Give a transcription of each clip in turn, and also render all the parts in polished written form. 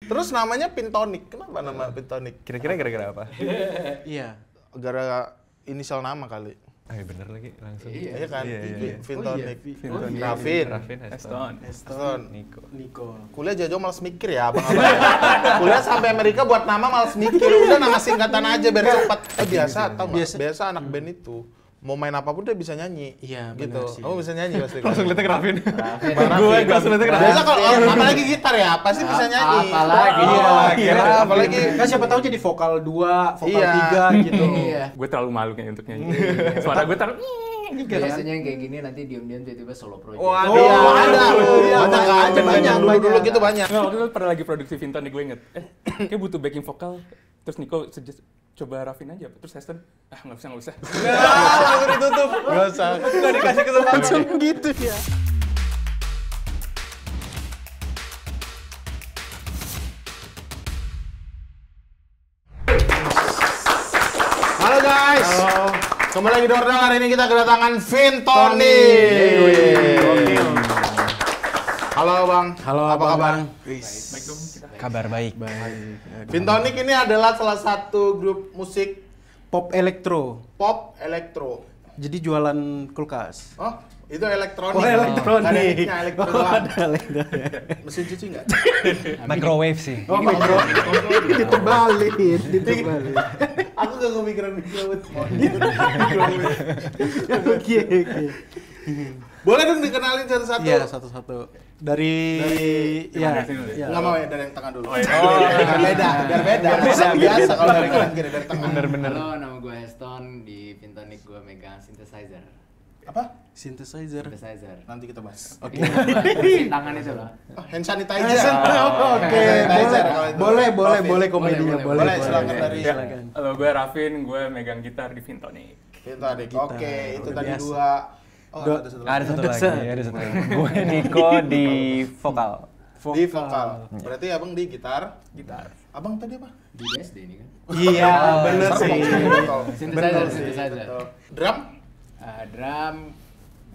Terus namanya Pintonic. Kenapa nama Pintonic? Kira-kira gara-gara apa? Iya. Gara inisial nama kali. Bener lagi langsung. Iya kan? Iya. Pintonic. Vintonic. Rafin. Eston. Niko. Kuliah Jojo males mikir ya, abang-abang. Kuliah sampai Amerika buat nama males mikir. Udah nama singkatan aja biar cepat. Biasa tau nggak? Biasa anak band itu. Mau main apapun dia bisa nyanyi. Iya, gitu. benar sih. Kamu bisa nyanyi pasti. Langsung lihatnya ke Rafin. Gue langsung lihatnya ke Rafin. Biasa kalau apalagi gitar ya, pasti bisa nyanyi. Apalagi. Kan siapa tahu jadi vokal 2, vokal 3 gitu. Gue terlalu malu kayaknya untuk nyanyi. Suara gue terlalu biasanya yang kayak gini nanti diam-diam tiba-tiba solo project. Ada banyak dulu gitu banyak. Nggak, waktu itu pernah lagi produksi Vintonic gue inget. Kayak butuh backing vokal. Terus Niko suggest coba Rafin aja. Terus Heston, nggak usah. Langsung ditutup. Nggak usah. Nggak dikasih kesempatan. Langsung gitu ya. Halo guys. Kembali lagi di Ordal. Hari ini kita kedatangan Pintonic. Halo Bang. Halo, apa kabar? Baik dong kita. Kabar baik. Pintonic ini adalah salah satu grup musik Pop elektro. pop elektro. Jadi jualan kulkas. Oh, itu elektronik. Oh, elektronik. Ada elektroniknya, elektro doang. Ada elektro. Mesin cuci nggak? Microwave sih. Oh, mikro. Ditebalin. Aku gak kepikiran microwave. Oke. Boleh dong dikenalin satu-satu. Iya, satu-satu. Dari ya. Nggak mau ya dari yang tengah dulu. Oh, iya. Biar beda. Biasa kalau dari kanan kiri dari tengah. Bener. Halo, nama gue Heston, di Pintonic gue megang synthesizer. Apa? Synthesizer. Nanti kita bahas. Oke. Tangan itu loh. Oh, hand sanitizer. Oke, boleh komedinya, Boleh, silakan dari Halo, gue Rafin, gue megang gitar di Vintonic. Pintonic. Oke, itu tadi biasa. 2. Oh, ada satu lagi. Ada satu lagi. Gue Niko di vokal. Di vokal. Berarti abang di gitar. Abang tadi apa? Di BSD ini kan. Iya, bener sih. Synthesizer. Drum? Drum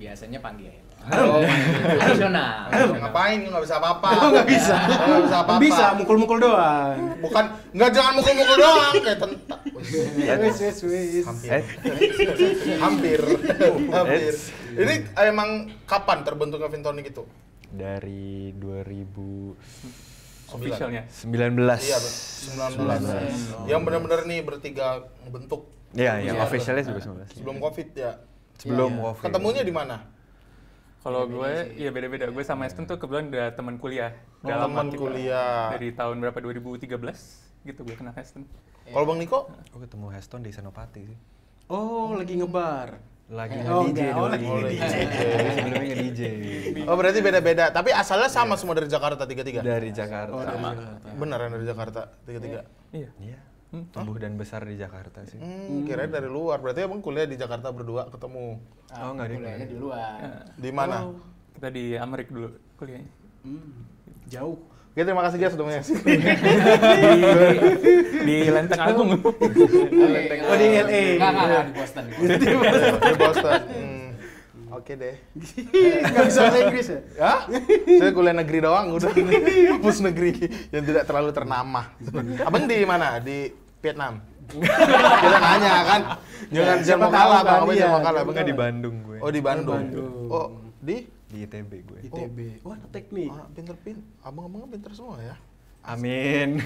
biasanya panggil. Tradisional. Ngapain? Nggak bisa apa-apa. Nggak bisa. Nggak bisa apa-apa. Bisa mukul-mukul doang. Bukan, jangan mukul-mukul doang kayak tentak. Wis. Hampir. Ini emang kapan terbentuknya Pintonic itu? Dari 2019. Officialnya. Iya, 19. Yang benar-benar nih bertiga ngebentuk. Iya, yang officialnya juga 19. Sebelum Covid ya. Sebelum Covid. Ketemunya di mana? Kalau gue, iya beda-beda. Gue sama Heston tuh kebetulan udah teman kuliah. Teman kuliah. Dari tahun berapa? 2013 gitu gue kenal Heston. Kalau Bang Niko? Gue ketemu Heston di Senopati sih. Oh, lagi ngebar. Lagi Oh, nge-DJ enggak. Oh, dulu. lagi nge-DJ. Sebelumnya nge-DJ. Oh, berarti beda-beda. Tapi asalnya sama semua dari Jakarta tiga-tiga? Dari Jakarta. Beneran dari Jakarta tiga-tiga? Iya. Iya. Tumbuh dan besar di Jakarta sih. Kirain dari luar. Berarti abang kuliah di Jakarta berdua ketemu. Oh, enggak deh. Kuliahnya di luar. Di mana? Kita di Amerika dulu kuliahnya. Jauh. Oke, terima kasih guys sudah menyaksikan. Di Lenteng Agung. Oh, di LA. Enggak, di Boston. Di Boston. Oke deh. Nggak bisa bahasa Inggris ya? Ya? Saya kuliah negeri doang, udah kampus negeri yang tidak terlalu ternama. Abang di mana? Di Vietnam? Kita nanya kan? Jangan mau kalah, Bang. Abang jangan mau kalah. Abang Enggak di Bandung gue. Oh, di Bandung. Oh, di? Di ITB gue. ITB. Wah, teknik. Ah, pinter-pinter. Abang-abang pinter semua ya. Amin.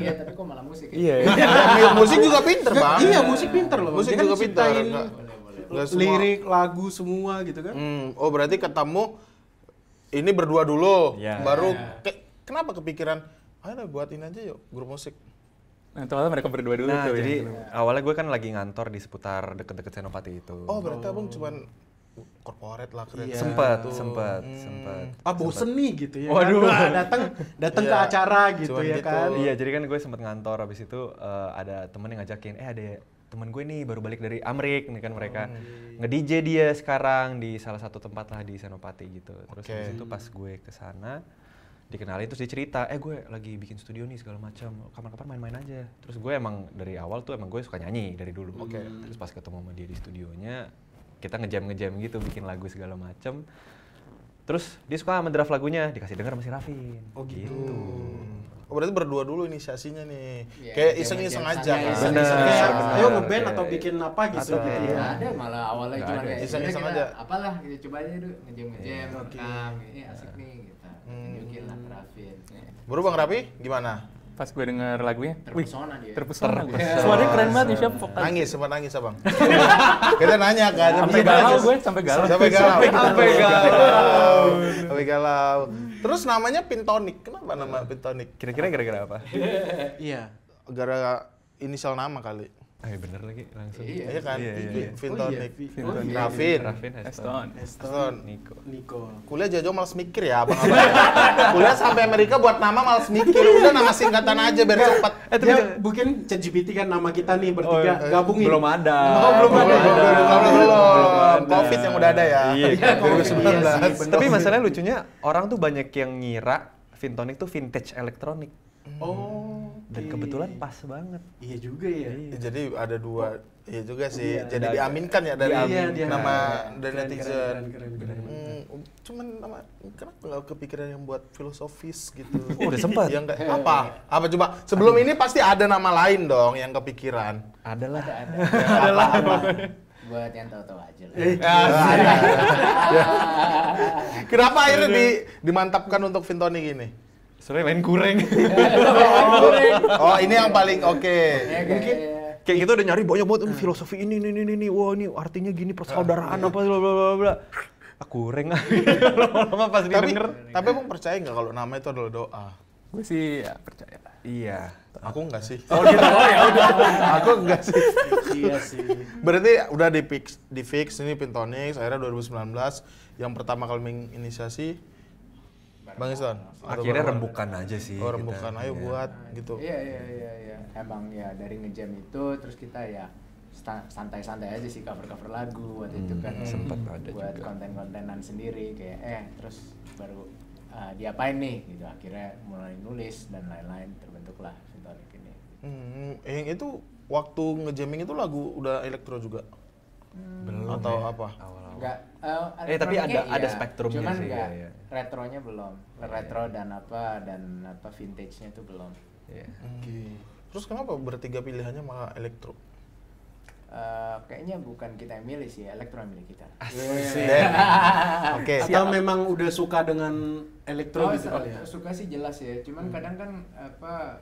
Iya, tapi kok malah musik ya? Iya. Musik juga pinter, Bang. Iya, musik pinter loh. Musik Dia kan juga pinter. ciptain Nggak semua. lirik, lagu semua gitu kan. Oh, berarti ketemu ini berdua dulu, Iya. baru kenapa kepikiran, ayo buat ini aja yuk, grup musik. Nah, awalnya mereka berdua dulu Nah, tuh. jadi ya. awalnya gue kan lagi ngantor di seputar deket-deket Senopati itu. Oh, berarti abang cuman corporate lah, keren. Iya. Sempet. Ah, bosen nih gitu ya. Waduh. Kan? Datang ke Iya. acara gitu Cuman ya gitu. kan. Iya, jadi kan gue sempet ngantor, habis itu ada temen yang ngajakin, ada temen gue nih baru balik dari Amrik, nih kan mereka nge-DJ dia sekarang di salah satu tempat lah di Senopati gitu. Terus Oke. habis itu pas gue kesana, dikenalin terus dia cerita, gue lagi bikin studio nih segala macam, kapan-kapan main-main aja. Terus gue emang dari awal tuh emang gue suka nyanyi dari dulu. Oke. Terus pas ketemu sama dia di studionya, kita ngejam gitu bikin lagu segala macam. Terus dia suka sama draft lagunya, dikasih denger sama si Rafin. Oh gitu. Oh, berarti berdua dulu inisiasinya nih. Iya, Kayak nge-jam iseng-iseng santai. aja kan. Bener. Kayak, benar. ayo ngeband Iya, atau iya. bikin apa gitu. Atau- Iya. Nggak ada, malah awalnya Nggak cuma ada. kayak Iseng-iseng "Yaudah, aja." apalah kita coba aja dulu ngejam-ngejam, Oke. rekam, ini asik nih gitu. Tunjukin lah ke Rafin. Baru Bang Rapi gimana? Pas gue denger lagunya, wih, Terpesona dia. terpesona gue. Suaranya keren banget nih, siapa vokal? Nangis, sempat nangis Abang. Kita nanya kan. Sampai galau gue, sampai galau. Sampai galau. Sampai galau. Sampai galau. Terus namanya Pintonic. Kenapa nama Pintonic? Kira-kira gara-gara apa? Iya. Gara inisial nama kali. Bener lagi langsung. Iya kan? Iya, iya, iya. Pintonic. Oh iya. Rafin. Rafin, Heston, Eston. Niko. Niko. Kuliah jauh malas mikir ya abang-abang. Kuliah sampai Amerika buat nama malas mikir. Udah nama singkatan aja biar cepat. Dia mungkin ChatGPT kan nama kita nih bertiga gabungin. Belum ada. Oh, belum ada. Belum. Covid yang udah ada ya. Iya, Iya 2019. sih, Tapi masalahnya lucunya orang tuh banyak yang ngira Vintonic tuh vintage elektronik. Oh. Dan oke. kebetulan pas banget. Iya juga ya. Jadi ada dua, iya juga sih. Iya, Jadi ada- diaminkan ya dari Iya, nama keren, dari keren, netizen. keren. Cuman nama kenapa nggak kepikiran yang buat filosofis gitu? Oh, udah sempat. Yang kayak apa? Apa coba? Sebelum ini pasti ada nama lain dong yang kepikiran. Adalah. Buat yang tahu-tahu aja lah. Kenapa akhirnya dimantapkan untuk Vintonic ini? Soalnya main kurang. Oh, ini yang paling oke. Ya, Mungkin kayak gitu udah nyari banyak banget filosofi ini. Wah, ini artinya gini persaudaraan apa bla bla bla bla. Kurang ah. Lama-lama pas didengar. Tapi abang percaya nggak kalau nama itu adalah doa? Gue sih ya percaya. Iya. Aku enggak sih. Oh gitu, oh ya udah. Aku enggak sih. Iya sih. Berarti udah di fix ini Pintonic akhirnya 2019 yang pertama kali menginisiasi Bang Iston. Akhirnya rembukan aja sih. Oh, kita. rembukan ayo Iya. buat gitu. Iya. Emang ya dari ngejam itu terus kita ya santai-santai aja sih cover-cover lagu waktu itu kan. Sempat ada buat juga. konten-kontenan sendiri kayak terus baru diapain nih gitu. Akhirnya mulai nulis dan lain-lain terbentuklah Vintonic ini. Yang itu waktu ngejamming itu lagu udah elektro juga? Belum Atau ya, apa? awal-awal. Enggak, tapi elektroniknya ada iya, spektrumnya cuman sih, enggak, iya. retronya belum, retro dan apa vintage-nya itu belum. Iya. Terus kenapa bertiga pilihannya malah elektro? Kayaknya bukan kita yang milih sih, elektro yang milih kita. Oke. Atau memang udah suka dengan elektro gitu kali ya? Suka sih jelas ya, cuman kadang kan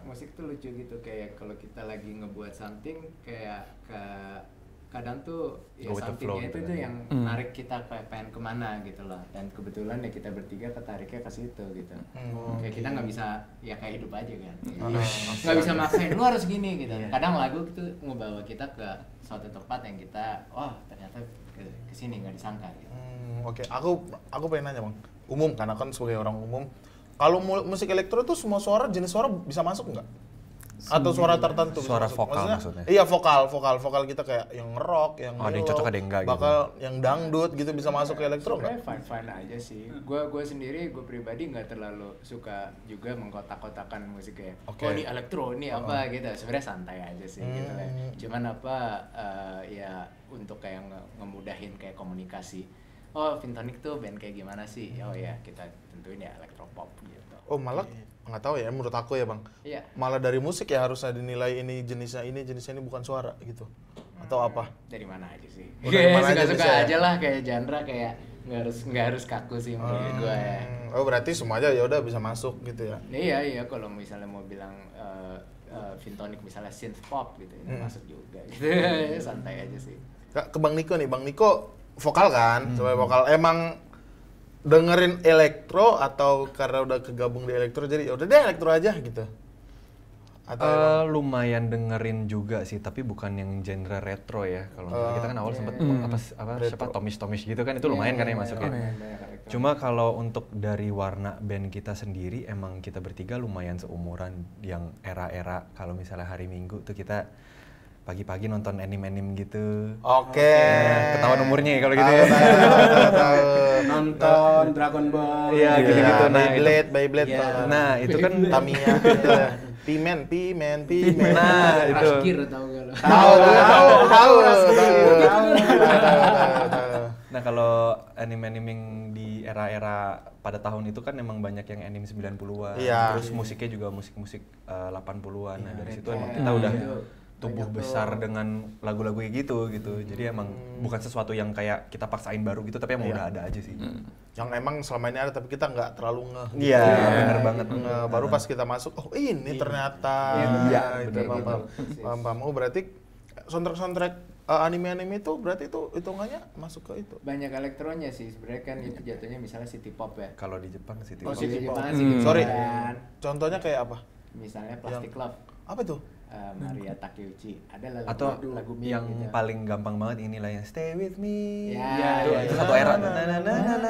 musik tuh lucu gitu kayak kalau kita lagi ngebuat something kayak kadang tuh ya Go with the flow somethingnya itu gitu tuh kan. yang narik kita pengen kemana gitu loh, dan kebetulan ya kita bertiga ketariknya ke situ gitu. Kayak kita nggak bisa ya kayak hidup aja kan, nggak bisa maksain lu harus gini gitu. Kadang lagu itu ngebawa kita ke suatu tempat yang kita ternyata ke sini nggak disangka gitu. Oke, aku pengen nanya Bang. Umum karena kan sebagai orang umum, kalau musik elektro tuh semua suara, jenis suara bisa masuk nggak? Atau suara tertentu? bisa Suara masuk? vokal maksudnya? Iya, vokal kita kayak yang rock, yang Oh, ada yang mellow, cocok, ada yang enggak gitu. bakal yang dangdut gitu bisa masuk ke elektro Sebenarnya nggak? fine aja sih. Gue sendiri, gue pribadi nggak terlalu suka juga mengkotak-kotakan musik kayak Oke. oh ini elektro, ini apa gitu. Sebenarnya santai aja sih gitu lah. Cuman ya untuk kayak ngemudahin kayak komunikasi. Oh, Vintonic tuh band kayak gimana sih? Oh ya, kita tentuin ya elektropop gitu. Oh, malah nggak tahu ya, menurut aku ya Bang. Iya. Malah dari musik ya harusnya dinilai ini jenisnya ini bukan suara gitu. Atau apa? Dari mana aja sih? Oh, dari mana aja Suka-suka bisa ya? aja lah kayak genre kayak nggak harus kaku sih menurut gue ya. Oh, berarti semuanya ya udah bisa masuk gitu ya. Iya, kalau misalnya mau bilang Vintonic misalnya synth pop gitu, ini masuk juga gitu. Santai aja sih. Ke Bang Niko nih, Bang Niko vokal kan, sebagai vokal emang dengerin elektro atau karena udah kegabung di elektro jadi udah deh elektro aja gitu. Atau Lumayan dengerin juga sih, tapi bukan yang genre retro ya. Kalau misalnya kita kan awal sempet siapa Tomish gitu kan, itu lumayan kan ya masuknya. Cuma kalau untuk dari warna band kita sendiri, emang kita bertiga lumayan seumuran yang era-era kalau misalnya hari Minggu tuh kita pagi-pagi nonton anime-anime gitu. Oke. Ketahuan umurnya ya kalau gitu ya. Tahu. Nonton Dragon Ball. Iya, gitu-gitu. Nah, Beyblade. Iya. Nah, itu kan Tamiya gitu. Pimen. nah, itu. Raskir tau gak lo? Tahu. Nah kalau anime-anime di era-era pada tahun itu kan emang banyak yang anime 90-an. Iya. Terus musiknya juga musik-musik 80-an. Nah dari situ emang kita udah tumbuh besar dengan lagu-lagu kayak gitu. Jadi emang bukan sesuatu yang kayak kita paksain baru gitu, tapi emang udah ada aja sih. Yang emang selama ini ada tapi kita nggak terlalu ngeh. Iya, bener banget. Baru pas kita masuk, oh ini ternyata. Iya, itu paham. Oh berarti soundtrack anime-anime itu berarti itu hitungannya masuk ke itu. Banyak elektronya sih sebenarnya kan itu jatuhnya misalnya city pop ya. Kalau di Jepang sih Oh, pop. City Di pop. Jepang sih Sorry, kan. contohnya kayak apa? Misalnya Plastic Love, Apa tuh? Maria Takeuchi. Ada lagu Atau lagu Mii yang gitu. paling gampang banget inilah yang Stay With Me. Ya, itu satu era. Itu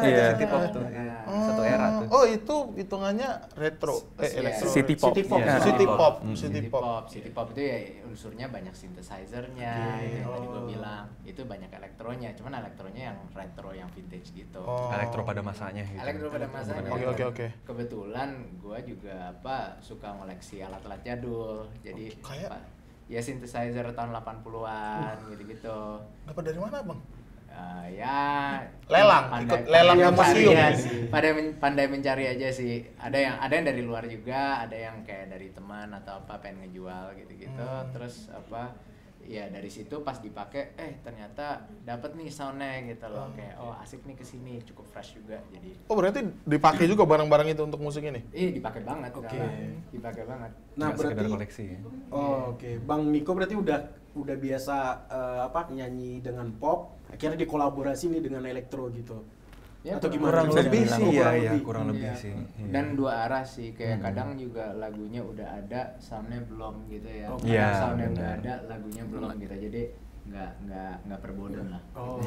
Iya. City Pop tuh. Satu era tuh. Oh itu hitungannya retro, elektro. City pop. City pop. Iya. City pop, City pop. City pop itu ya unsurnya banyak synthesizer-nya, itu yang tadi gue bilang. Itu banyak elektronya, cuman elektronya yang retro, yang vintage gitu. Oh. Elektro pada masanya gitu. Elektro pada masanya. Oke. Kebetulan gue juga suka ngoleksi alat-alat jadul. Jadi Kayak? ya synthesizer tahun 80-an gitu-gitu. Dapat dari mana, Bang? Ya Lelang, pandai- ikut lelang pandai museum. mencari aja sih. Pandai mencari aja sih. Ada yang dari luar juga, ada yang kayak dari teman atau apa pengen ngejual gitu-gitu. Terus ya dari situ pas dipakai ternyata dapat nih soundnya gitu loh, kayak asik nih kesini, cukup fresh juga. Jadi Oh berarti dipakai juga barang-barang itu untuk musik ini? dipakai banget. Oke. Dipakai banget. Nah, Nggak sekedar berarti koleksi ya. Oke. Bang Niko berarti udah biasa nyanyi dengan pop, akhirnya dikolaborasi nih dengan elektro gitu. Ya, Atau gimana? Kurang Bisa lebih dibilang? sih Oh, ya, lebih. kurang lebih Iya. sih. Iya. Dan dua arah sih, kayak kadang juga lagunya udah ada, soundnya belum gitu ya. Oh, Kadang iya, soundnya udah benar. ada, lagunya belum gitu. Jadi nggak perbodan lah. Oh.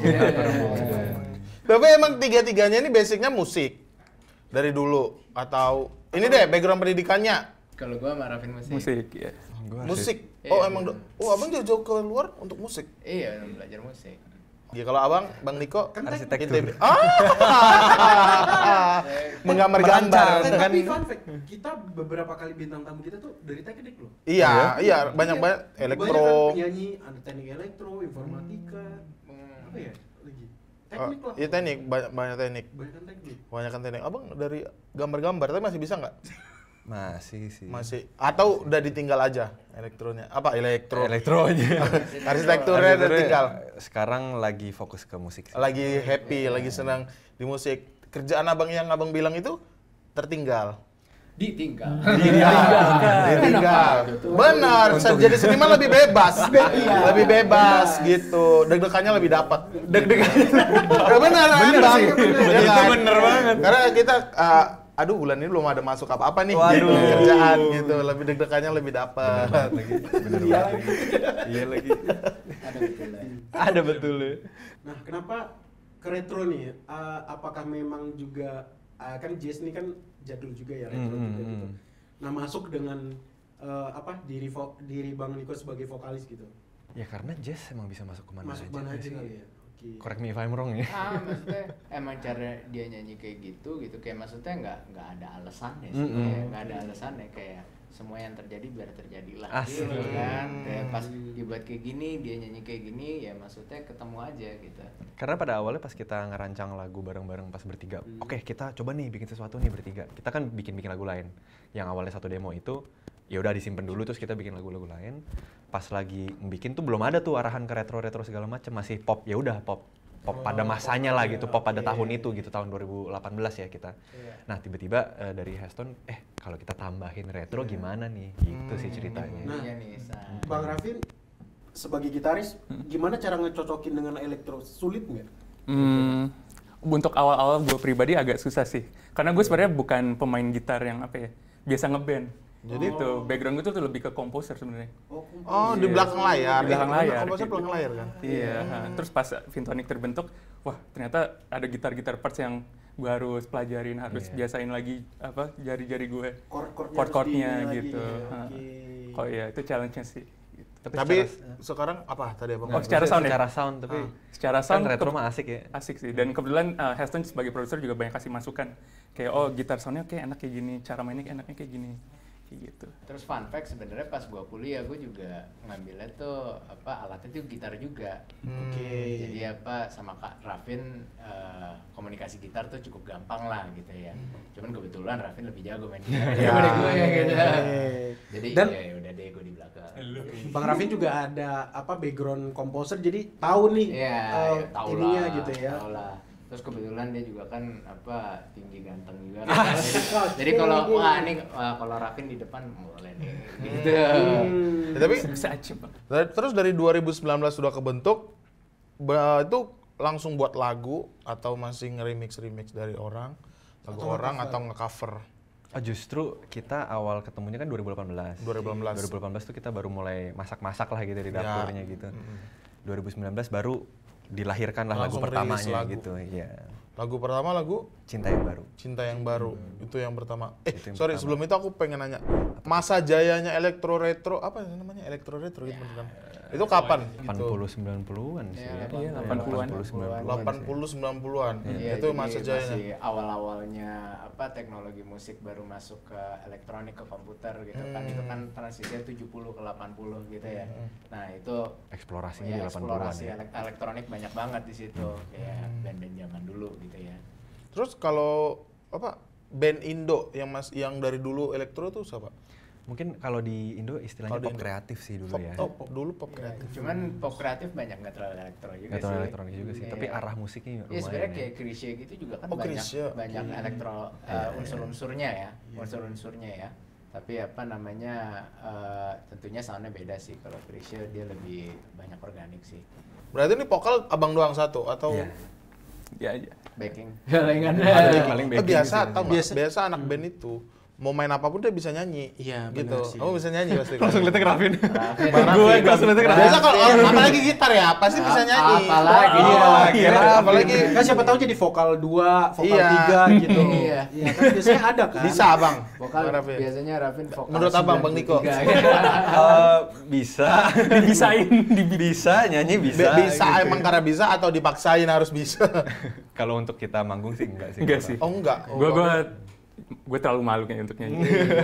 Tapi emang tiga-tiganya ini basicnya musik dari dulu atau ini deh background pendidikannya Kalau gua sama Rafin musik. Musik ya. Gua musik. Iya, Oh emang iya. abang jauh-jauh ke luar untuk musik. Iya, belajar musik. Ya kalau abang, Bang Niko Kan arsitektur. ITB. Menggambar-gambar Kan, kan. tapi fun fact, kita beberapa kali bintang tamu kita tuh dari teknik loh. Iya, banyak-banyak Banyak elektro. kan penyanyi, ada teknik elektro, informatika, apa ya lagi? Teknik lah. Iya teknik, banyak teknik. Banyak kan teknik. Banyak teknik. Abang dari gambar-gambar tapi masih bisa nggak? Masih sih. Masih. Atau udah ditinggal aja elektronya? Apa elektro? Elektronya. Arsitekturnya udah tinggal. Sekarang lagi fokus ke musik sih. Lagi happy, lagi senang di musik. Kerjaan abang yang abang bilang itu tertinggal. Ditinggal. Ditinggal. Benar, jadi seniman lebih bebas. Lebih bebas gitu. Deg-degannya lebih dapat. Benar Bang. Itu bener banget. Karena kita aduh bulan ini belum ada masuk apa-apa nih gitu, kerjaan gitu. Lebih deg-degannya lebih dapat. Bener banget. Iya lagi. Ada betul. Ada betul ya. Nah, kenapa ke retro nih? Apakah memang juga kan jazz ini kan jadul juga ya, retro juga gitu. Nah, masuk dengan diri Bang Niko sebagai vokalis gitu. Ya karena jazz emang bisa masuk kemana Masuk aja. mana aja sih. kali ya. Oke. Correct me if I'm wrong ya. Maksudnya emang cara dia nyanyi kayak gitu kayak maksudnya nggak ada alasannya sih, Mm-mm. kayak nggak ada alasannya, kayak semua yang terjadi biar terjadilah Asik. gitu kan. Kayak pas dibuat kayak gini dia nyanyi kayak gini ya maksudnya ketemu aja gitu. Karena pada awalnya pas kita ngerancang lagu bareng-bareng pas bertiga, oke kita coba nih bikin sesuatu nih bertiga. Kita kan bikin lagu lain. Yang awalnya satu demo itu ya udah disimpan dulu terus kita bikin lagu-lagu lain. Pas lagi bikin tuh belum ada tuh arahan ke retro-retro segala macam, masih pop. Ya udah pop pada masanya lah gitu, pop pada tahun itu gitu, tahun 2018 ya kita. Nah, tiba-tiba dari Heston kalau kita tambahin retro gimana nih? Gitu sih ceritanya. Nah, Iya nih, San. Bang Rafin sebagai gitaris, gimana cara ngecocokin dengan elektro? Sulit nggak? Untuk awal-awal gue pribadi agak susah sih. Karena gue sebenarnya bukan pemain gitar yang biasa ngeband. Jadi itu background gue tuh lebih ke komposer sebenarnya. Oh, di belakang layar. Di belakang layar, Komposer gitu. belakang layar kan? Iya, terus pas Vintonic terbentuk, wah ternyata ada gitar-gitar parts yang gue harus pelajarin, harus biasain lagi jari-jari gue, chord-chordnya gitu. Oh iya, itu challenge-nya sih. Gitu. Tapi sekarang apa tadi Abang? Oh, secara sound ya? Secara sound, tapi Secara sound kan retro mah asik ya. asik sih. Dan kebetulan Heston sebagai produser juga banyak kasih masukan. Kayak gitar soundnya kayak enak kayak gini, cara mainnya kayak enaknya kayak gini. gitu. Terus fun fact sebenarnya pas gua kuliah gua juga ngambilnya tuh alatnya tuh gitar juga. Jadi sama Kak Rafin komunikasi gitar tuh cukup gampang lah gitu ya. Cuman kebetulan Rafin lebih jago main gitar daripada gue ya gitu. Jadi ya udah deh gue di belakang. Bang Rafin juga ada background komposer, jadi tahu nih ininya gitu ya. Tahu lah. Terus kebetulan dia juga kan tinggi ganteng juga. Jadi kalau kalau Rafin di depan boleh nih. Gitu. Tapi Bisa aja, Bang. terus dari 2019 sudah kebentuk, itu langsung buat lagu atau masih nge-remix dari orang, atau nge-cover? Justru kita awal ketemunya kan 2018. 2018 tuh kita baru mulai masak-masak lah gitu di dapurnya gitu. 2019 baru dilahirkan lah lagu pertamanya gitu. Ya. Lagu pertama Cinta yang Baru. Cinta yang Baru. Itu yang pertama. Itu yang Sorry, pertama. sebelum itu aku pengen nanya. Masa jayanya elektro retro, apa namanya? Elektro retro gitu kan. Itu kapan? 80-90-an sih. Iya, 80-an. 80-90-an. Iya, Itu jadi masa jayanya. masih awal-awalnya teknologi musik baru masuk ke elektronik, ke komputer gitu kan. Itu kan transisinya 70 ke 80 gitu ya. Nah, itu Eksplorasinya di 80-an eksplorasi ya. elektronik banyak banget di situ, kayak band-band zaman dulu gitu ya. Terus kalau band Indo yang dari dulu elektro tuh siapa? Mungkin kalau di Indo istilahnya Kalau di pop Indo. kreatif sih dulu ya. Dulu pop kreatif. Cuman pop kreatif banyak nggak terlalu elektro juga Nggak terlalu sih. elektronik juga sih, tapi Iya. arah musiknya Iya lumayan sebenarnya ya. kayak Krisye gitu juga kan Oh, Krisye. banyak elektro unsur-unsurnya ya, unsur-unsurnya ya. Tapi tentunya soundnya beda sih. Kalau Krisye dia lebih banyak organik sih. Berarti ini vokal abang doang satu atau Iya. Ya aja. Backing. Paling backing biasa gitu. atau biasa anak band itu mau main apapun dia bisa nyanyi. Iya, gitu. benar sih. Kamu bisa nyanyi pasti. Langsung lihatnya ke Rafin. Gue langsung lihatnya ke Rafin. biasa kalau apalagi gitar ya pasti bisa nyanyi. Apalagi. Iya, apalagi Kan siapa tahu jadi vokal 2, vokal Iya. 3 gitu. Iya. Iya kan biasanya ada kan. bisa abang. Vokal Bang Raffi. biasanya Rafin vokal. Menurut abang, Bang Niko? 93. Bisa. Dibisain, Bisa, nyanyi bisa. Bisa gitu. emang karena bisa atau dipaksain harus bisa? Kalau untuk kita manggung sih enggak sih. Enggak sih. Oh enggak. Gue terlalu malu kayaknya untuk nyanyi.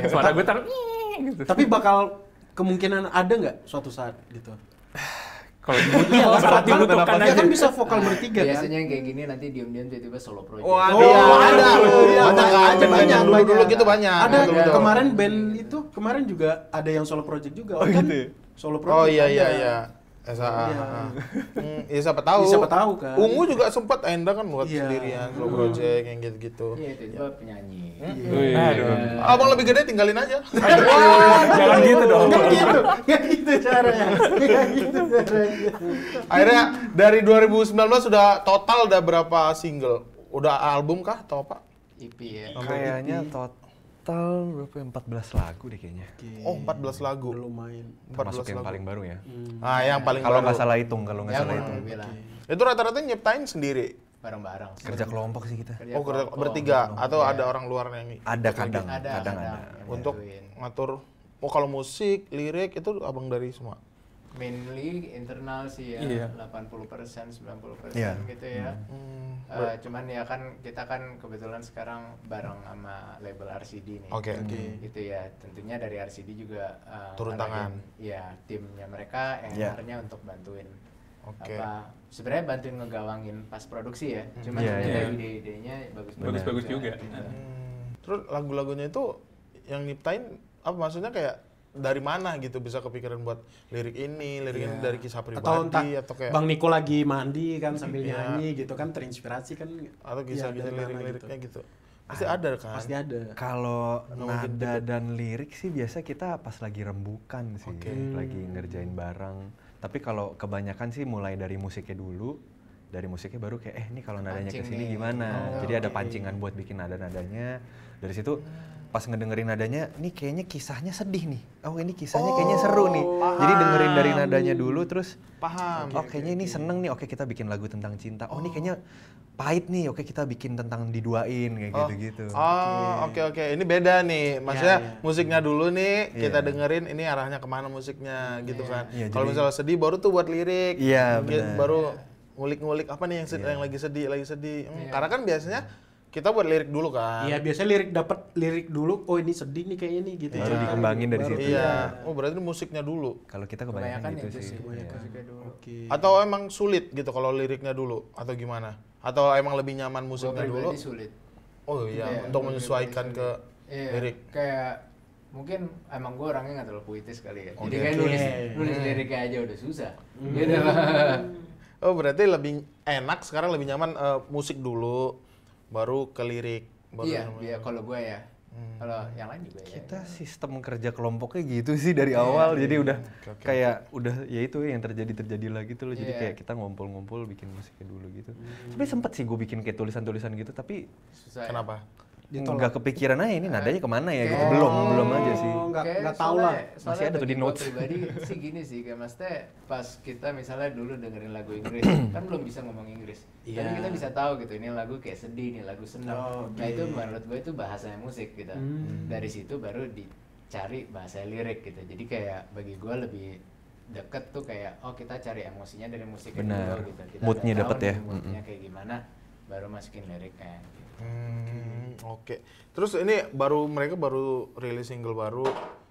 Suara gue gitu. Tapi bakal kemungkinan ada nggak suatu saat gitu. Kalau Iya, berat dibutuhkan ya aja. kan bisa vokal bertiga kan. Biasanya yang kayak gini nanti diam-diam tiba-tiba solo project. Waduh. Iya, ada. Iya, Banyak. Dulu gitu banyak. Ada Betul-betul. kemarin juga ada yang solo project juga. Oh, kan gitu ya? Solo project. Oh iya ada. iya. SAA. Iya. Ya siapa tahu. Ya, siapa tahu kan. Ungu juga sempat Enda kan buat Iya. sendirian solo project yang gitu-gitu. Iya, tiba-tiba penyanyi. Aduh. Abang lebih gede tinggalin aja. Jangan gitu dong. Nggak gitu caranya. Nggak gitu caranya. Akhirnya dari 2019 sudah total udah berapa single? Udah album kah atau apa? EP ya. Kayaknya total berapa? 14 lagu deh kayaknya. Oh, 14 lagu. Lumayan. 14 Termasuk yang lagu. paling baru ya. Ah, yang paling Kalau baru. nggak salah hitung, kalau nggak Ya, salah kurang hitung. lebih lah. Itu rata-rata nyiptain sendiri. Bareng-bareng. Kerja kelompok sih kita. Oh, bertiga atau ada orang luar yang Ada kadang, Ada. kadang ada. yang untuk bantuin. ngatur. Oh, kalau musik, lirik itu abang dari semua. Mainly internal sih ya, Iya. 80%, 90% Iya. gitu ya. Cuman ya kan kita kan kebetulan sekarang bareng sama label RCD nih. Oke. Gitu ya. Tentunya dari RCD juga Turun tangan. Iya, timnya mereka Iya. HR-nya untuk bantuin. Oke. Sebenarnya bantuin ngegawangin pas produksi ya. Cuman Iya, sebenarnya iya. dari ide-idenya Bagus-bagus juga. Gitu. Terus lagu-lagunya itu yang nyiptain apa maksudnya kayak dari mana gitu bisa kepikiran buat lirik ini dari kisah pribadi Atau entah kayak Bang Niko lagi mandi kan sambil Iya. nyanyi gitu kan terinspirasi kan. atau kisah Iya, dari mana lirik-liriknya gitu. Pasti ada kan? Pasti ada. Kalau nada dan lirik sih biasa kita pas lagi rembukan sih, lagi ngerjain bareng. Tapi kalau kebanyakan sih mulai dari musiknya dulu, dari musiknya baru kayak ini kalau nadanya Pancing kesini nih. gimana. Jadi ada pancingan buat bikin nada-nadanya. Dari situ pas ngedengerin nadanya, nih kayaknya kisahnya sedih nih. Oh ini kisahnya kayaknya seru nih. Jadi dengerin dari nadanya dulu terus Paham. oh kayaknya ini seneng nih, oke kita bikin lagu tentang cinta. Oh ini kayaknya pahit nih, oke kita bikin tentang diduain kayak gitu-gitu. Oh, oke. Ini beda nih. Maksudnya Iya. musiknya dulu nih, kita Iya. dengerin ini arahnya kemana musiknya gitu kan. Iya, Kalau jadi- misalnya sedih baru tuh buat lirik. Iya, Gitu, benar. Baru ngulik-ngulik apa nih yang lagi sedih. Karena kan biasanya kita buat lirik dulu kan. Iya, biasanya dapat lirik dulu. Oh, ini sedih nih kayaknya nih gitu. Baru dikembangin dari situ. Iya. Oh, berarti musiknya dulu. Kalau kita kebanyakan gitu sih. musiknya dulu. Oke. Atau emang sulit gitu kalau liriknya dulu atau gimana? Atau emang lebih nyaman Gue musiknya dulu? pribadi sulit. Oh iya, Iya, untuk gua menyesuaikan pribadi ke sulit. Iya, lirik. kayak mungkin emang gue orangnya nggak terlalu puitis kali ya. Jadi Oke. kayak nulis liriknya aja udah susah. Gitu. Oh, berarti lebih enak sekarang lebih nyaman musik dulu baru ke lirik. Baru Iya, kalau gue ya. Kalau yang lain juga ya. Kita sistem kerja kelompoknya gitu sih dari awal, jadi udah kayak udah ya itu yang terjadi lagi tuh loh. Jadi kayak kita ngumpul-ngumpul bikin musiknya dulu gitu. Tapi sempet sih gue bikin kayak tulisan-tulisan gitu, tapi Susah. Kenapa? nggak kepikiran aja ini nadanya kemana ya gitu. Belum aja sih. Nggak tahu lah. Masih ada tuh di notes. Pribadi sih gini sih, kayak maksudnya pas kita misalnya dulu dengerin lagu Inggris, kan belum bisa ngomong Inggris. Tapi kita bisa tahu gitu, ini lagu kayak sedih, ini lagu senang. Nah itu menurut gue itu bahasanya musik gitu. Dari situ baru dicari bahasa lirik gitu. Jadi kayak bagi gue lebih deket tuh kayak, oh kita cari emosinya dari musiknya Benar. dulu gitu. Kita Moodnya udah tahu dapet ya. nih moodnya kayak gimana, baru masukin liriknya gitu. Oke. Terus ini mereka baru rilis single baru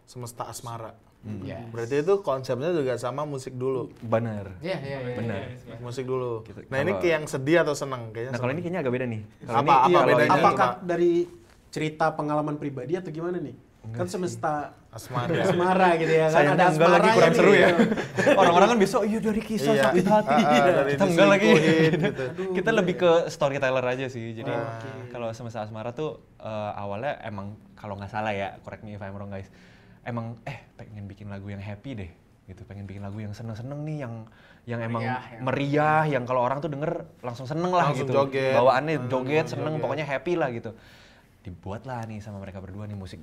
Semesta Asmara. Yes. Berarti itu konsepnya juga sama musik dulu. Benar. Iya. Benar. Musik dulu. Gitu. Nah, ini kayak yang sedih atau seneng kayaknya. Nah, kalau ini kayaknya agak beda nih. Kalau Apa ini, kalau bedanya? ini- Apakah dari cerita pengalaman pribadi atau gimana nih? Kan Semesta Asmara gitu ya kan. Sayangnya Ada enggak lagi, asmaranya kurang nih. seru ya. Orang-orang kan biasa, iya dari kisah Iya. sakit hati. Dari Kita enggak lagi. diselingkuhin gitu. Kita lebih ke storyteller aja sih. Jadi kalau Semesta Asmara tuh awalnya emang kalau nggak salah ya, correct me if I'm wrong guys. Emang pengen bikin lagu yang happy deh. Gitu, pengen bikin lagu yang seneng-seneng nih, yang emang meriah, yang kalau orang tuh denger langsung seneng lah Langsung gitu. joget. Bawaannya joget, seneng, pokoknya happy lah gitu. Dibuatlah nih sama mereka berdua nih musik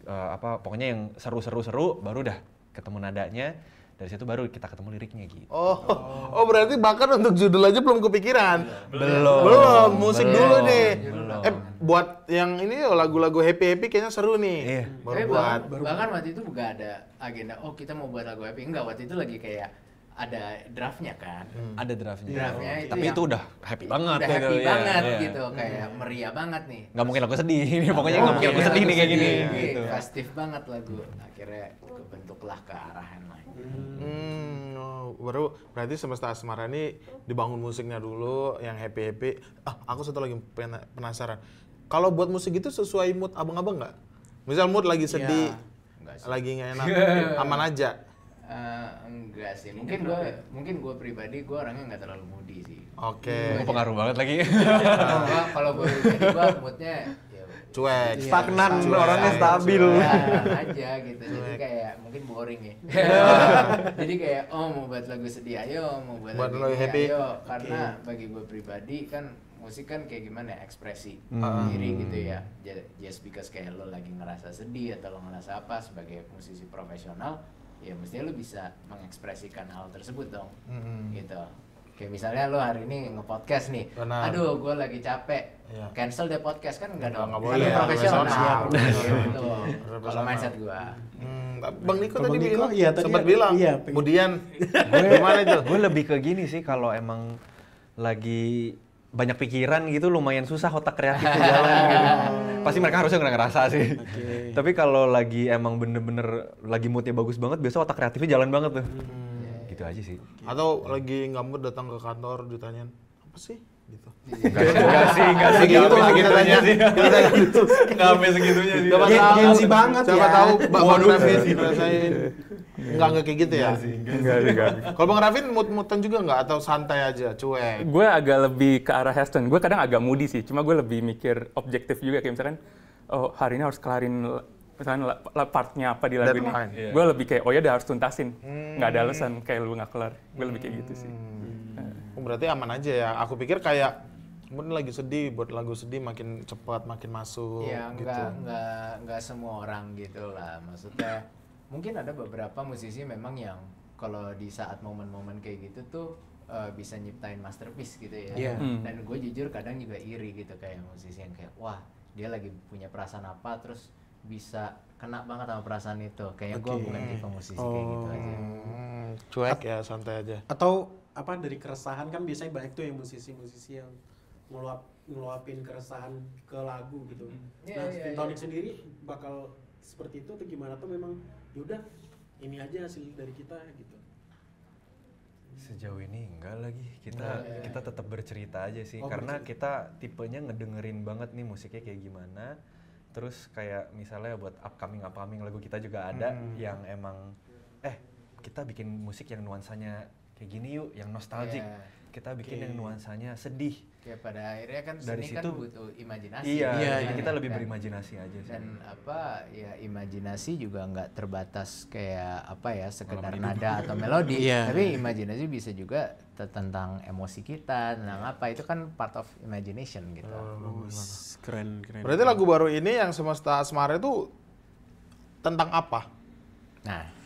pokoknya yang seru-seru baru dah ketemu nadanya, dari situ baru kita ketemu liriknya gitu. Oh, berarti bahkan untuk judul aja belum kepikiran. Belum. Musik Belum. dulu nih. Belum. Buat yang ini lagu-lagu happy kayaknya seru nih. Iya. Baru buat. Bahkan waktu itu juga ada agenda, oh kita mau buat lagu happy. Enggak, waktu itu lagi kayak ada draftnya kan. Ada draftnya. Draftnya itu Tapi yang itu udah happy banget. udah gitu, happy iya, banget iya. gitu, kayak meriah banget nih. Nggak mungkin lagu sedih, ini pokoknya nggak mungkin lagu sedih nih kayak gini. Gitu. Festif banget lagu. Akhirnya kebentuklah ke arah yang lain. Baru berarti Semesta Asmara ini dibangun musiknya dulu yang happy. Aku satu lagi penasaran. Kalau buat musik itu sesuai mood abang-abang nggak? Misal mood lagi sedih, Enggak sih. lagi nggak enak, aman aja. Enggak sih. Mungkin gue pribadi gue orangnya nggak terlalu moody sih. Oke. Oh, pengaruh banget lagi. Kalau gue pribadi gue moodnya ya Cuek. Stagnan, Cuek. orangnya stabil. aja gitu. Jadi kayak mungkin boring ya. Jadi kayak mau buat lagu sedih ayo, mau buat Buat lagu lagu happy. ayo. Karena bagi gue pribadi kan musik kan kayak gimana ya, ekspresi diri gitu ya. Just because kayak lo lagi ngerasa sedih atau lo ngerasa apa sebagai musisi profesional, ya mestinya lo bisa mengekspresikan hal tersebut dong. Gitu. Kayak misalnya lo hari ini nge-podcast nih. Benar. Aduh, gue lagi capek. Iya. Cancel deh podcast kan enggak dong. Nggak Kan boleh, lo profesional. profesional. Gitu. Profesional. Kalau mindset gue. Bang Niko Kalau tadi Bang Niko, bilang, iya, tadi sempat ada- bilang, iya, pengen- kemudian gimana itu? Gue lebih ke gini sih, kalau emang lagi banyak pikiran gitu lumayan susah otak kreatifnya jalan gitu. Pasti mereka harusnya nggak ngerasa sih. Tapi kalau lagi emang bener-bener lagi moodnya bagus banget, biasa otak kreatifnya jalan banget tuh. Gitu aja sih. Atau lagi nggak mood datang ke kantor ditanyain apa sih? Gitu. Enggak sih Segitu kita tanya sih. Kita tanya gitu. Enggak sampai segitunya sih. Siapa Gen- tahu- Gen-Z banget siapa ya. tahu Bang Rafin ngerasain. Enggak kayak gitu ya? Enggak. Kalau Bang Rafin mood-moodan juga nggak atau santai aja, cuek? Gue agak lebih ke arah Heston. Gue kadang agak moody sih, cuma gue lebih mikir objektif juga. Kayak misalkan, oh hari ini harus kelarin misalkan partnya apa di lagu ini. Deadline. Gue lebih kayak, oh ya udah harus tuntasin. Nggak ada alasan kayak lu nggak kelar. Gue lebih kayak gitu sih. Oh, berarti aman aja ya. Aku pikir kayak mood lagi sedih, buat lagu sedih makin cepat, makin masuk Ya gitu. enggak semua orang gitu lah. Maksudnya mungkin ada beberapa musisi memang yang kalau di saat momen-momen kayak gitu tuh bisa nyiptain masterpiece gitu ya. Iya. Dan gue jujur kadang juga iri gitu kayak musisi yang kayak wah dia lagi punya perasaan apa terus bisa kena banget sama perasaan itu. Kayaknya gue bukan tipe musisi kayak gitu aja. Cuek ya, santai aja. Atau apa dari keresahan kan biasanya banyak tuh yang musisi-musisi yang ngeluap ngeluapin keresahan ke lagu gitu. Iya, Nah, iya, Fintonic iya. sendiri bakal seperti itu atau gimana tuh memang yaudah ini aja hasil dari kita gitu. Sejauh ini enggak lagi, Enggak, ya. kita tetap bercerita aja sih, Oh, karena bercerita. kita tipenya ngedengerin banget nih musiknya kayak gimana. Terus kayak misalnya buat upcoming lagu kita juga ada yang emang kita bikin musik yang nuansanya kayak gini yuk, yang nostalgic. Iya. Kita bikin yang nuansanya sedih. Kayak pada akhirnya kan Dari seni kan situ- butuh imajinasi. Iya, Iya, jadi iya. kita lebih Dan- berimajinasi aja sih. Dan ya imajinasi juga nggak terbatas kayak sekedar Pengalaman hidup. nada atau melodi, Iya. tapi imajinasi bisa juga tentang emosi kita, tentang apa, itu kan part of imagination gitu. Keren. Berarti lagu baru ini yang Semesta Asmara itu tentang apa? Nah,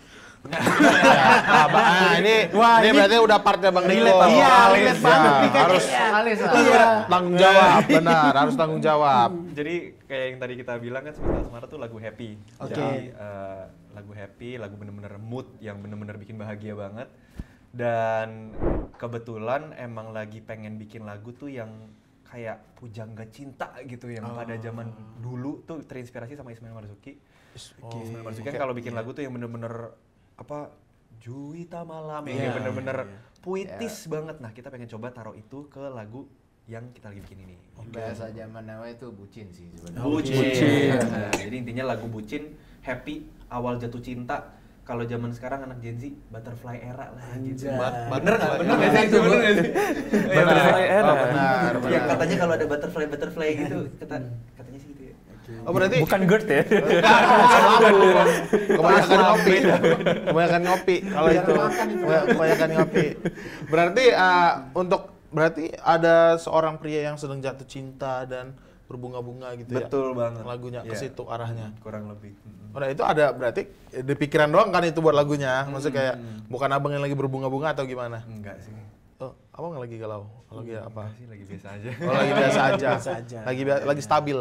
ini berarti udah partnya Bang Niko. Iya, relate banget nih, Kak. Harus Iya. tanggung jawab, benar, harus tanggung jawab. Jadi kayak yang tadi kita bilang kan Semesta Asmara tuh lagu happy. Oke. Jadi lagu happy, lagu bener-bener mood yang bener-bener bikin bahagia banget. Dan kebetulan emang lagi pengen bikin lagu tuh yang kayak pujangga cinta gitu, yang pada zaman dulu tuh terinspirasi sama Ismail Marzuki. Ismail Marzuki kan kalau bikin lagu tuh yang bener-bener Juwita Malam, yang kayak bener-bener puitis banget. Nah, kita pengen coba taruh itu ke lagu yang kita lagi bikin ini. bahasa zaman now itu bucin sih sebenarnya. Bucin. Nah, jadi intinya lagu bucin, happy, awal jatuh cinta. Kalau zaman sekarang anak Gen Z, butterfly era lah gitu. Bener nggak? Bener nggak sih itu? Bener nggak sih? Butterfly era. Benar. Ya katanya kalau ada butterfly gitu, katanya sih gitu ya. Oh berarti Bukan GERD ya? kebanyakan ngopi. Kebanyakan ngopi kalau itu. Kebanyakan ngopi. Berarti ada seorang pria yang sedang jatuh cinta dan berbunga-bunga gitu ya. Betul banget. Lagunya ke Iya. situ arahnya. Kurang lebih. Udah itu ada berarti di pikiran doang kan itu buat lagunya. Maksudnya kayak bukan abang yang lagi berbunga-bunga atau gimana? Enggak sih. Oh, abang lagi galau. Lagi apa? Enggak sih, lagi biasa aja. Oh, lagi biasa aja. Lagi stabil.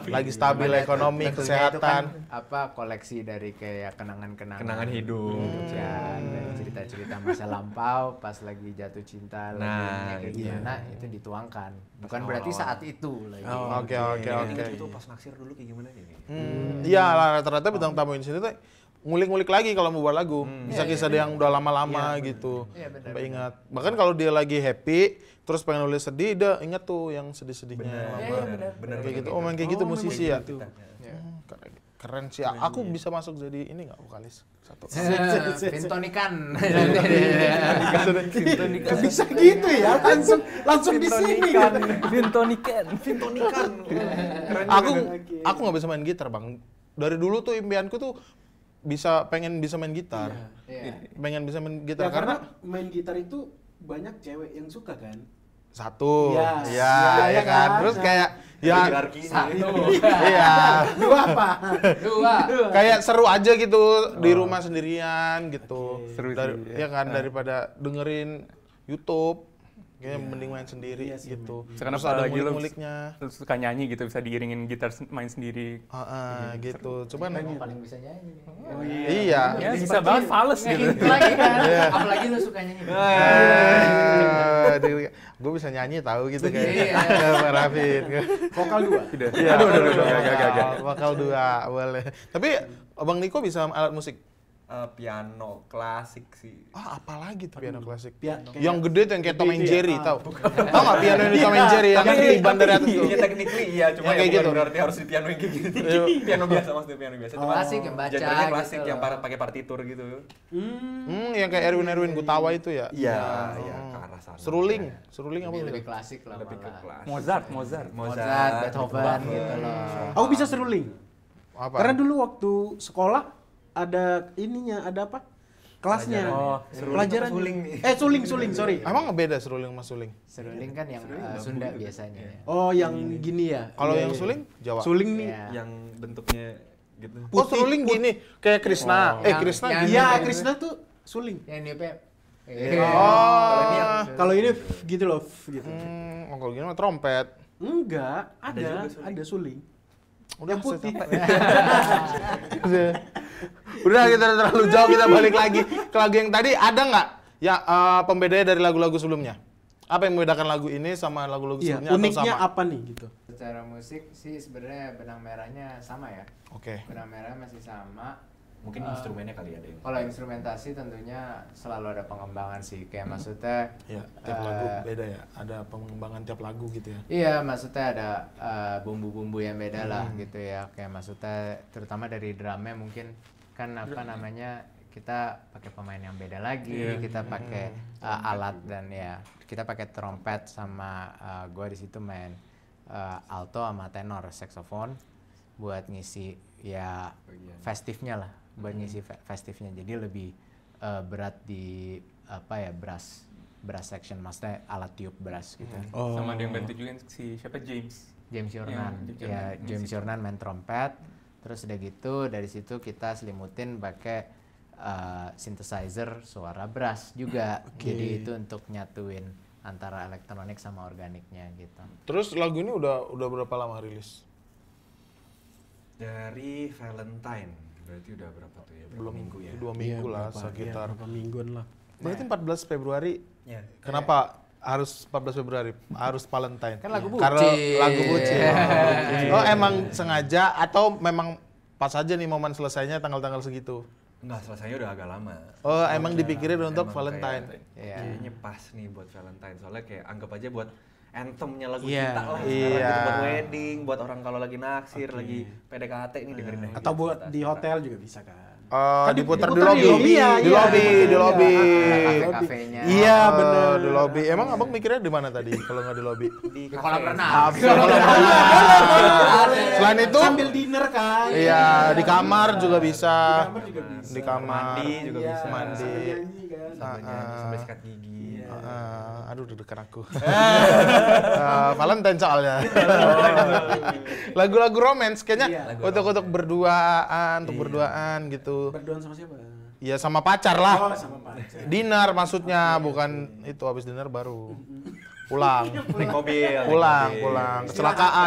Lagi stabil ekonomi, Tentunya itu kan kesehatan. koleksi dari kayak kenangan-kenangan Kenangan hidup. kan, dari cerita-cerita masa lampau pas lagi jatuh cinta, lagunya kayak gimana itu dituangkan. Bukan berarti saat itu lagi. Oke. Ingat itu pas naksir dulu kayak gimana nih? Iya lah, rata-rata bintang tamu di sini tuh ngulik-ngulik lagi kalau mau buat lagu. Bisa kisah dia yang udah lama-lama gitu. Iya, benar, Sampai ingat. Bahkan kalau dia lagi happy, terus pengen nulis sedih, dia ingat tuh yang sedih-sedihnya lama. Bener. Kayak gitu. Oh, main kayak gitu musisi ya. gitu. Keren sih. Aku bisa masuk jadi ini nggak vokalis? Satu. Fintonikan. Bisa gitu ya, langsung di sini gitu. Fintonikan. Aku nggak bisa main gitar, Bang. Dari dulu tuh impianku tuh pengen bisa main gitar. Iya. Pengen bisa main Ya, gitar karena karena main gitar itu banyak cewek yang suka kan. satu, Iya. ya Iya kan. kan? Terus kayak ya, Satu. iya, Dua apa? Dua. kayak seru aja gitu di rumah sendirian gitu. Seru Dari, sih, ya kan daripada dengerin YouTube, kayaknya mending main sendiri Iya sih, gitu. Sekarang Terus ada apalagi lu ngulik-nguliknya. suka nyanyi gitu, bisa diiringin gitar main sendiri. Gitu. Cuman Paling bisa nyanyi nih. Oh iya. Ya bisa banget fals gitu. Ngehint lagi kan. Apalagi lu suka nyanyi. Gue bisa nyanyi tahu gitu Iya. kayak Pak Rafid. Vokal dua. Iya, vokal dua boleh. Tapi Abang Niko bisa alat musik? Piano klasik sih. Apalagi tuh piano klasik? Kayak- Yang gede tuh yang kayak Tom and gede ya? Jerry, tau? Tau nggak piano yang di Tom and Jerry yang keliban dari atas tuh? Iya, technically iya, cuma Yang ya kayak bukan gitu. berarti harus di piano yang kayak gitu. Piano biasa maksudnya, piano biasa. Cuma Klasik yang baca genrenya klasik gitu yang loh. pakai partitur gitu. Yang kayak Erwin Gutawa itu ya? Iya, ke arah sana. Seruling apa lebih gitu? klasik lah Lebih ke malah. kelas. Mozart. Mozart, Beethoven gitu loh. Aku bisa seruling. Apa? Karena dulu waktu sekolah ada ininya, ada apa? Kelasnya. Oh, pelajaran. Suling, sorry. Emang beda seruling sama suling? Seruling kan yang Sunda biasanya. Oh, yang gini ya. Kalau Iya, yang iya. suling, Jawa. Suling nih. Iya. Yang bentuknya gitu. Oh, seruling gini, kayak Krishna. Yang- Krishna yang- gini. Iya, Krishna tuh suling. Yang ini Pep. Oh. Kalau ini gitu loh, gitu. Kalau gini mah trompet. Enggak, ada suling. Udah Yang putih. Udah kita terlalu jauh, kita balik lagi ke lagu yang tadi. Ada nggak ya pembedanya dari lagu-lagu sebelumnya? Apa yang membedakan lagu ini sama lagu-lagu Iya, sebelumnya atau uniknya sama? apa nih gitu? Secara musik sih sebenarnya benang merahnya sama ya. Oke. Benang merah masih sama. Mungkin instrumennya kali ada yang. Kalau instrumentasi tentunya selalu ada pengembangan sih. Kayak maksudnya Ya, tiap lagu beda ya. Ada pengembangan tiap lagu gitu ya. iya, maksudnya ada bumbu-bumbu yang beda lah gitu ya. Kayak maksudnya terutama dari drumnya mungkin kan apa namanya kita pakai pemain yang beda lagi, kita pakai alat dan ya kita pakai trompet sama gue di situ main alto sama tenor saxophone buat ngisi ya festifnya lah, buat ngisi festifnya. Jadi lebih berat di apa ya brass section, maksudnya alat tiup brass gitu. Sama ada yang bantu juga si siapa James Yornan. Ya, James Yornan main trompet. Terus udah gitu dari situ kita selimutin pakai synthesizer suara brass juga. Jadi itu untuk nyatuin antara elektronik sama organiknya gitu. Terus lagu ini udah berapa lama rilis? Dari Valentine, berarti udah berapa tuh ya? Berapa minggu ya? 2 minggu lah sekitar. Berapa mingguan lah. Berarti 14 Februari. Ya. Kenapa harus 14 Februari? Harus Valentine. Kan lagu bucin. Karena lagu bucin. Oh, emang sengaja atau memang pas aja nih momen selesainya tanggal-tanggal segitu? Enggak, selesainya udah agak lama. Oh, emang dipikirin untuk Emang Valentine. Iya. Kayaknya pas nih buat Valentine. Soalnya kayak anggap aja buat anthemnya lagu Iya. cinta lah. Iya. Sekarang gitu, buat wedding, buat orang kalau lagi naksir, lagi PDKT nih dengerin deh. Atau buat di hotel juga bisa kan? Diputar di diputar lobby. di lobby, iya, Di iya. lobby, di lobby. Kafe-kafenya. Iya, Oh, bener. di lobby. Emang abang mikirnya di mana tadi kalau nggak di lobby? Di Di kolam kafe. renang. Selain itu, Sambil dinner kan? iya di kamar juga bisa. Di kamar juga bisa. Di kamar. Mandi juga Iya, bisa. Mandi. sambil nyanyi kan? Sampai nyanyi, sampai sikat gigi. Aduh, deg-degan aku. Valentine soalnya. Lagu-lagu romance kayaknya untuk berduaan, untuk berduaan gitu. Berduaan sama siapa? Ya sama pacar lah. Oh, sama pacar. Dinner maksudnya, bukan itu habis dinner baru pulang. Naik mobil. Pulang.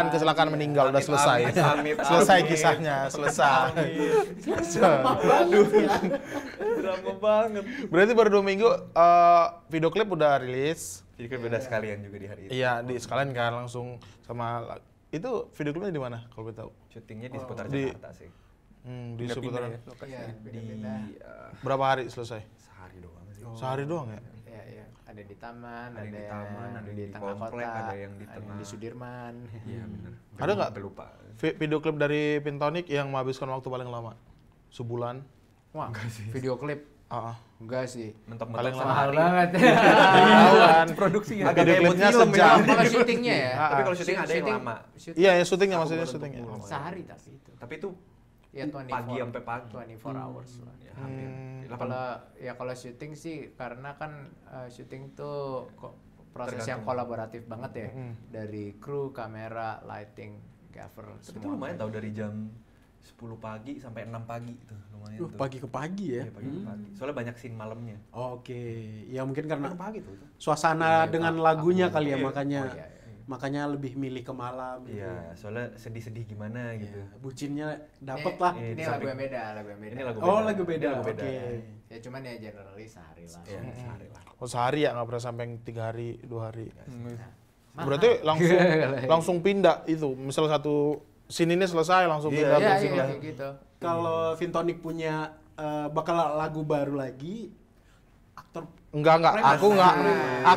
Kecelakaan meninggal udah selesai. Amit. Selesai kisahnya, selesai. Drama banget. Berarti baru 2 minggu video klip udah rilis. Jadi kan beda sekalian juga di hari itu. Iya, di sekalian kan langsung sama itu video klipnya di mana kalau boleh tahu? Syutingnya di seputar Di- Jakarta sih. Di seputaran. ya lokasi. Iya, Di beda-beda. Berapa hari selesai? Sehari doang sih. Sehari doang ya? Iya, iya. Ada di taman, Ada yang di yang taman, ada yang di di tengah komplek, kota, ada yang di tengah. di Sudirman. Iya benar. Ada nggak? Sampai lupa. Video klip dari Pintonic yang menghabiskan waktu paling lama? Sebulan? Wah, video klip enggak sih. Mentok-mentok Paling lama. Mahal sehari. banget. Tahu kan? Produksi ya. Agak Video kayak klipnya buat film sejam. ya. Kalau syutingnya ya. Tapi kalau syuting ada yang Syuting- lama. syuting Iya, ya syutingnya maksudnya syutingnya. sehari tapi itu. Tapi itu Ya 24 pagi sampai pagi. 24 hours lah. Ya, hampir. Kalau syuting sih karena kan syuting tuh proses yang kolaboratif banget ya. Dari kru, kamera, lighting, gaffer Tapi itu semua. lumayan tau dari jam 10 pagi sampai 6 pagi tuh lumayan tuh. Pagi ke pagi ya? Iya, pagi ke pagi. Soalnya banyak scene malamnya. Oke, ya mungkin karena Pagi tuh. suasana dengan lagunya kali ya, Iya. makanya Oh, iya, iya. makanya lebih milih ke malam. gitu. Iya, soalnya sedih-sedih gimana gitu. Iya, bucinnya dapet lah. Ini Di lagu samping- yang beda, lagu yang beda. Ini lagu Oh, beda. lagu beda. Ini lagu Oke. Ya cuman ya generally sehari lah. Iya, sehari lah. Oh sehari ya, nggak pernah sampai 3 hari, 2 hari. Mahal. Berarti langsung pindah itu. Misal satu scene ini selesai langsung pindah Iya, ke scene iya lain. kayak gitu. Kalau Vintonic punya bakal lagu baru lagi, aktor Enggak, aku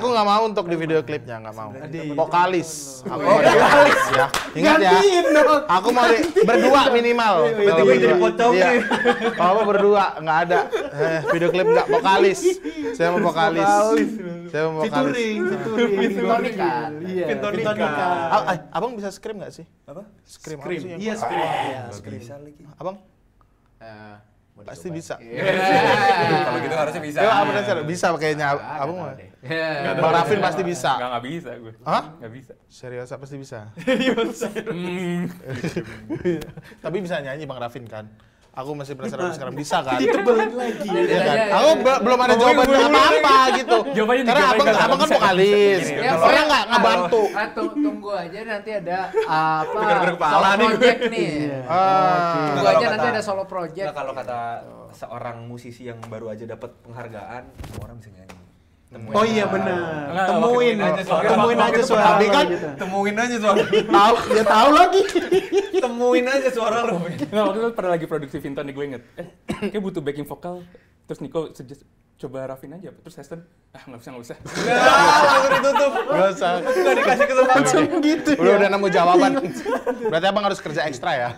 nggak mau untuk di video klipnya, nggak mau. Di- Vokalis. Aku mau di vokalis ya. Ingat ya. gantiin dong. Aku mau berdua minimal. Kalau Tiba-tiba jadi berdua. pocong Iya. nih. Kalau berdua nggak ada. Video klip nggak vokalis. Saya mau vokalis. Saya mau vokalis. Featuring. Vintonica. Iya, Vintonica. Vintonica. Abang bisa scream nggak sih? Apa? Scream. Scream. apa sih yang- Iya, scream. Iya, Nggak scream. bisa lagi. Abang Mau pasti dicoba. bisa. Iya. Kalau gitu harusnya bisa. Ya, apa dasar? Bisa kayaknya. Abang mah. Bang Rafin pasti bisa. Nggak bisa gue. Hah? Nggak bisa. Serius pasti bisa. Tapi bisa nyanyi Bang Rafin kan? Aku masih penasaran sekarang bisa kan? Ditebelin lagi. Iya kan? Iya, Aku belum ada jawaban apa-apa gitu. Jawabannya Karena digapain abang nggak kan bisa. vokalis. Ya, Orang nggak bantu. Tunggu aja nanti ada apa Dengar-dengar kepala solo nih. project nih. Ah. Tunggu Kalau aja nanti kata- ada solo project. Nah, kalau kata seorang musisi yang baru aja dapat penghargaan, semua orang bisa nyanyi. Oh iya benar. Enggak, Temuin aja suara Tapi lo kan gitu. Temuin aja suara Tahu, ya tahu lagi. Temuin aja suara lu. Nggak, waktu itu pernah lagi produksi Vinton nih, gue inget. Kayak butuh backing vokal. Terus Niko suggest, coba Rafin aja. Terus Heston, nggak usah. Langsung ditutup. Gak usah. Nggak dikasih kesempatan. Gitu. Udah nemu jawaban. Berarti abang harus kerja ekstra ya.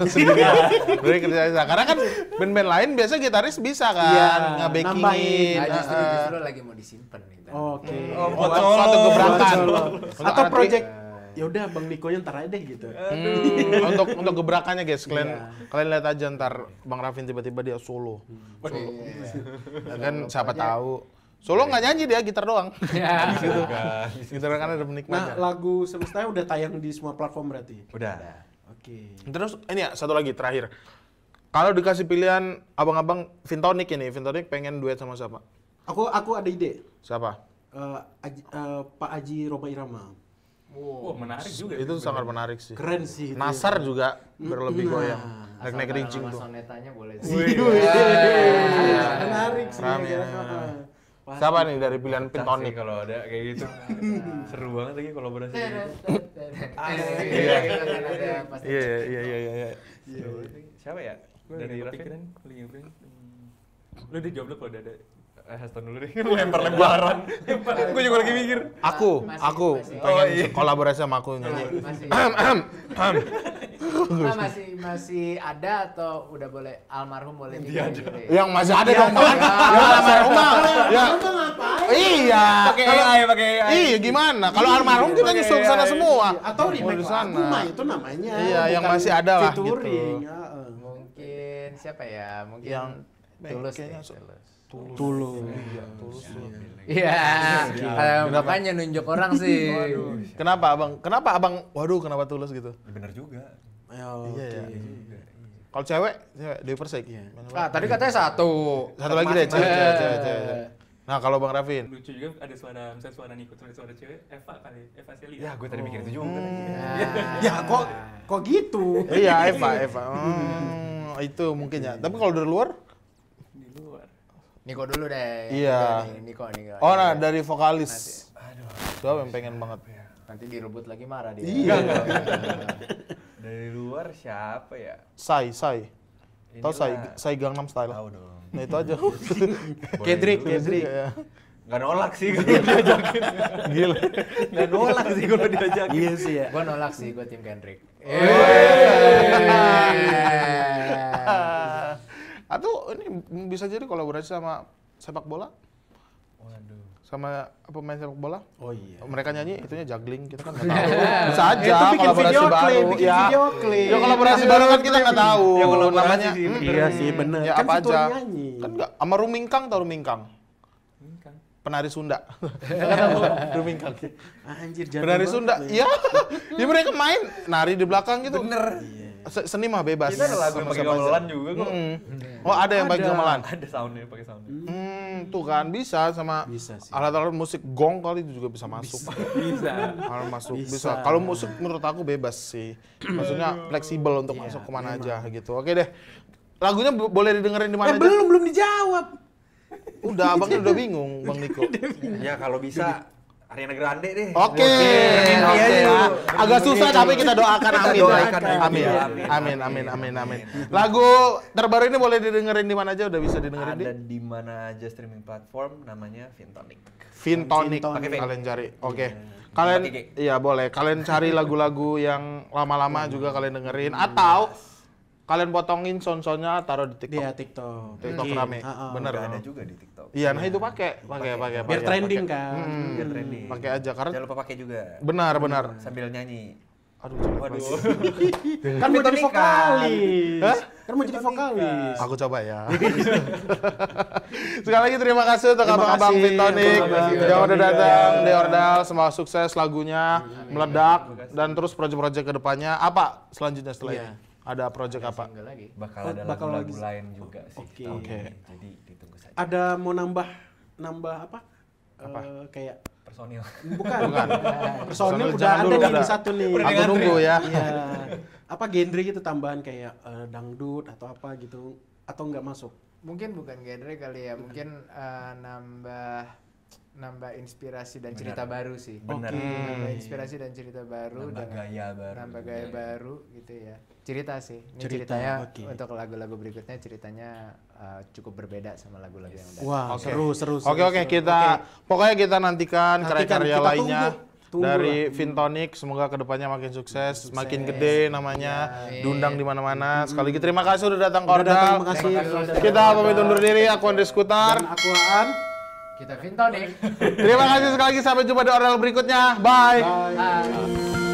Berarti kerja ekstra. Karena kan band-band lain biasa gitaris bisa kan Iya, nge-backingin. nambahin. Nah, justru lagi mau disimpan nih. Oke. Buat Suatu solo. gebrakan. Solo. Untuk Atau nanti- project ya udah Bang Nikonya ntar aja deh gitu. untuk gebrakannya guys, kalian Iya. kalian lihat aja ntar Bang Rafin tiba-tiba dia solo. Ya kan siapa tahu. Solo nggak nyanyi dia gitar doang. Gitu. Gitar kan ada Nah, penikmatnya. lagu Semestanya udah tayang di semua platform berarti. Udah. Oke. Terus ini ya satu lagi terakhir. Kalau dikasih pilihan abang-abang Vintonik ini, Vintonik pengen duet sama siapa? Aku ada ide. Siapa? Pak Aji Roma Irama. Wah, menarik juga. Itu sangat menarik sih. Keren sih itu. Nasar juga berlebih goyang. Asal Naik-naik bareng rincing sama tuh. sonetanya boleh. Iya. Menarik sih. Rame, ya. rame. Siapa nih dari pilihan Pecah sih Vintonik? kalau ada kayak gitu. Seru banget lagi kolaborasi kayak gitu. Iya, gitu kan ada pasti. Iya. Siapa ya? Gue Dari lagi Raffi? kepikiran, lagi ngepikiran. Lu deh jawab lu kalau udah ada. Heston dulu deh. Lempar-lemparan. Gue juga lagi mikir. Aku Masih. pengen kolaborasi sama aku nyanyi. Masih ada atau udah boleh almarhum boleh tinggal gitu ya? Yang masih ada dong Bang. Yang almarhum mah. Ya. Iya. Pakai AI, pakai AI. Iya gimana? Kalau almarhum kita nyusul ke sana semua. Atau Mau remake di sana. lagu mah itu namanya. Iya, yang bukan masih ada lah, featuring. gitu. Heeh. Mungkin siapa ya? Mungkin Yang Tulus kayaknya deh, Tulus. Tulus. Iya, makanya nunjuk orang sih. Kenapa abang? Waduh, kenapa Tulus gitu? Ya, bener juga. Oke. Iya. Kalau cewek Dewi Persik. Tadi katanya satu. Satu lagi deh, cewek. Nah, kalau Bang Rafin. Lucu juga ada suara, misalnya suara Niko, suara cewek, Eva kali, Eva Celia. Ya, gue tadi mikir itu juga tadi. Ya kok gitu? Iya, Eva. Itu mungkin ya. Tapi kalau dari luar? Di luar. Niko dulu deh. Iya. Niko. Oh, nah dari vokalis. Siapa yang pengen banget? Nanti direbut lagi marah dia. Iya. Dari luar siapa ya? Tahu Inilah. Sai Gangnam Style. Tahu dong. Nah, itu aja. Kendrick. Iya. Gak nolak sih kalau diajakin. Gila. Gak nolak sih kalau diajakin. Iya sih ya. Gua nolak sih, gua tim Kendrick. Atau ini bisa jadi kolaborasi sama sepak bola? Waduh. Sama pemain sepak bola? Oh iya. Mereka nyanyi itunya juggling, kita kan nggak tahu. Bisa aja Itu bikin kolaborasi video baru. klip, bikin Ya. video klip. Ya kolaborasi baru kan kita nggak tahu. Ya, kolaborasi namanya. sih, bener. Iya sih bener. Ya Kan apa fitur aja. nyanyi. Kan nggak sama Rumingkang, tahu Rumingkang? Kan. Penari Sunda. Kan tahu Rumingkang. Anjir jadul Penari banget Sunda. nih. Iya. Ya mereka main nari di belakang gitu. Bener. Seni mah bebas. Kita ada lagu yang Sama pakai siapa aja. gamelan juga kok. Oh, ada yang pakai gamelan. Ada soundnya, pakai soundnya. Tuh kan bisa sama Bisa sih. alat-alat musik gong kali itu juga bisa masuk. Bisa. Kalau masuk Bisa. bisa. Kalau musik menurut aku bebas sih. Maksudnya fleksibel untuk masuk kemana aja gitu. Oke deh. Lagunya boleh didengerin di mana aja? belum dijawab. Udah, abangnya udah bingung, Bang Niko. Ya kalau bisa Ariana Grande deh. Oke. Mimpi Oke. aja. Agak susah tapi kita doakan amin. doakan, Amin. Lagu terbaru ini boleh didengerin di mana aja? Udah bisa didengerin di Ada di mana aja streaming platform namanya Vintonik. Vintonik. Pakai V. Kalian cari. Oke. Kalian Pakai G. iya boleh. Kalian cari lagu-lagu yang lama-lama juga kalian dengerin atau kalian potongin sound-soundnya taruh di TikTok. Dia TikTok. TikTok Mungkin. rame. Bener. Udah ada juga di TikTok. Iya, nah itu pakai. Biar trending kan. Biar trending. Pakai aja karena Jangan lupa pakai juga. benar. Sambil nyanyi. Aduh, jelek Waduh. banget. Kan mau jadi Vintonik vokalis. Hah? Kan mau jadi vokalis. Aku coba ya. Sekali lagi terima kasih untuk Terima abang-abang kasih, Vintonik terima kasih, yang udah Vintonik, datang guys. di Ordal. Semoga sukses lagunya, meledak dan terus proyek-proyek kedepannya. Apa selanjutnya setelah Iya. ini? Ada proyek apa? Single lagi. Bakal Oh, ada bakal lagu-lagu lagi. lain juga sih. Oke. tahun Oke. ini. Jadi ditunggu saja. Ada mau nambah apa? Apa? Kayak Personil. bukan. Bukan. Personil udah Jangan ada dulu, nih udah. di satu nih. Aku nunggu ya. Iya. Apa genre gitu tambahan kayak dangdut atau apa gitu atau nggak masuk? Mungkin bukan genre kali ya, mungkin nambah nambah inspirasi dan cerita baru sih. Bener. Nambah inspirasi dan cerita baru, Nambah gaya baru. nambah gaya baru gitu ya. Cerita sih. Ini Cerita, ceritanya oke. untuk lagu-lagu berikutnya ceritanya cukup berbeda sama lagu-lagu yang udah. Wah, Oke. seru. Oke, kita pokoknya kita nantikan karya-karya kita lainnya tunggu dari Vintonic. Semoga kedepannya makin sukses, makin gede namanya, diundang di mana-mana. Sekali lagi terima kasih udah datang Kordal. Terima kasih. Kita pamit undur diri. Aku Andre Skutar. Dan aku Aan. Kita Vintonic. Terima kasih sekali lagi. Sampai jumpa di oral berikutnya. Bye. Bye.